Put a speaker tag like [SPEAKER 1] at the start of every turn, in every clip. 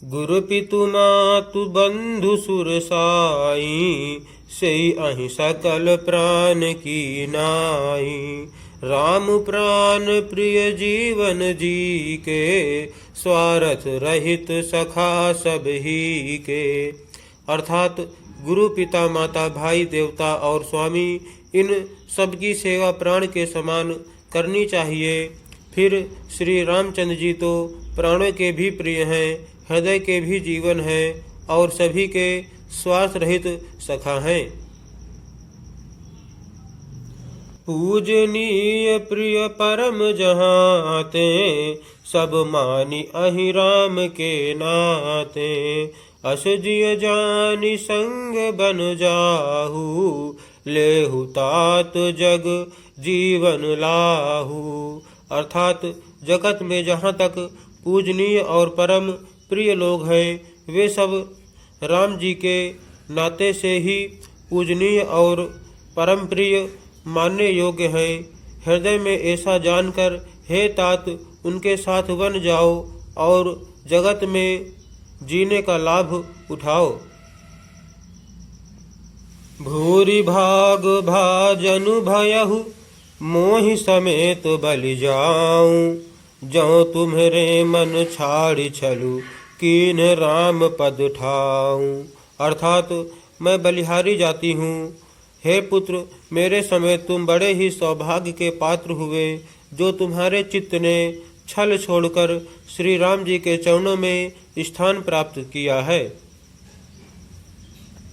[SPEAKER 1] गुरु पितु मातु बंधु सुर साई, सेई अहि सकल प्राण की नाई। राम प्राण प्रिय जीवन जी के, स्वार्थ रहित सखा सब ही के। अर्थात गुरु पिता माता भाई देवता और स्वामी इन सबकी सेवा प्राण के समान करनी चाहिए। फिर श्री रामचंद्र जी तो प्राणों के भी प्रिय हैं, हृदय के भी जीवन हैं और सभी के स्वार्थ रहित सखा हैं। पूजनीय प्रिय परम जहाते, सब मानी अहि राम के नाते। अस जिय जानि संग बन जाहू, लेहु तात जग जीवन लाहू। अर्थात जगत में जहाँ तक पूजनीय और परम प्रिय लोग हैं, वे सब राम जी के नाते से ही पूजनीय और परम प्रिय मानने योग्य हैं। हृदय में ऐसा जानकर हे तात उनके साथ बन जाओ और जगत में जीने का लाभ उठाओ। भूरि भाग भाजनु भयहु, मोहि समेत बलि जाऊं। जौ तुम्हरे मन छाड़ी छलु, कीन राम पद ठाऊं। अर्थात मैं बलिहारी जाती हूँ। हे पुत्र, मेरे समय तुम बड़े ही सौभाग्य के पात्र हुए, जो तुम्हारे चित्त ने छल छोड़कर श्री राम जी के चरणों में स्थान प्राप्त किया है।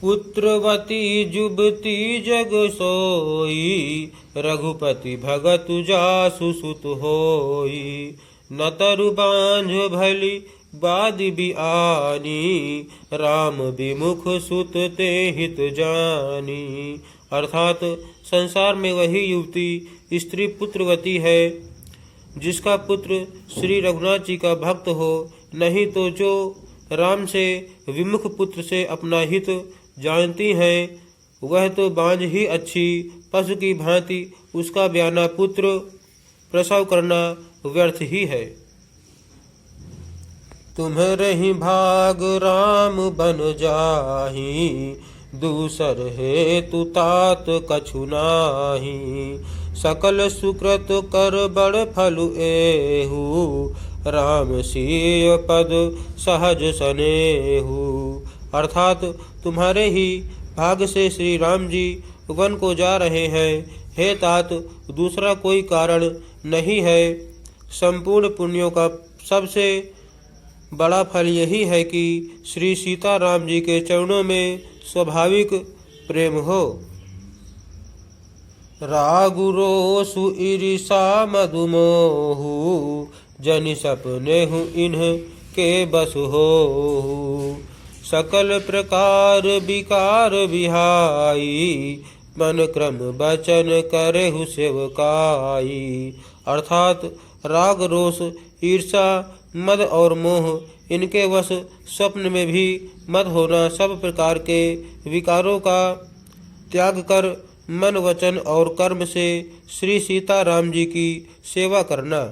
[SPEAKER 1] पुत्रवती जुबती जग सोई, रघुपति भगत जासु सुत होई। न तरु बांझ भली बादि बिआनी, राम विमुख सुत ते हित जानी। अर्थात संसार में वही युवती स्त्री पुत्रवती है जिसका पुत्र श्री रघुनाथ जी का भक्त हो, नहीं तो जो राम से विमुख पुत्र से अपना हित जानती हैं, वह तो बांझ ही अच्छी पशु की भांति उसका ब्याना पुत्र प्रसव करना व्यर्थ ही है। तुम्हरे भाग राम बन जाही, दूसर हेतु तात कछु नाही। सकल सुकृत कर बड़ फलु एहू, राम सिय पद सहज सनेहू। अर्थात तुम्हारे ही भाग से श्री राम जी वन को जा रहे हैं। हे तात, दूसरा कोई कारण नहीं है। संपूर्ण पुण्यों का सबसे बड़ा फल यही है कि श्री सीता राम जी के चरणों में स्वाभाविक प्रेम हो। रागु रोसु ईर्षा मधुमोहु, जनि सपनेहु इन्ह के बस होहु। सकल प्रकार विकार विहाई, मन क्रम बचन करेहु सेवकाई। अर्थात राग रोष ईर्षा मद और मोह इनके वश स्वप्न में भी मत होना, सब प्रकार के विकारों का त्याग कर मन वचन और कर्म से श्री सीता राम जी की सेवा करना।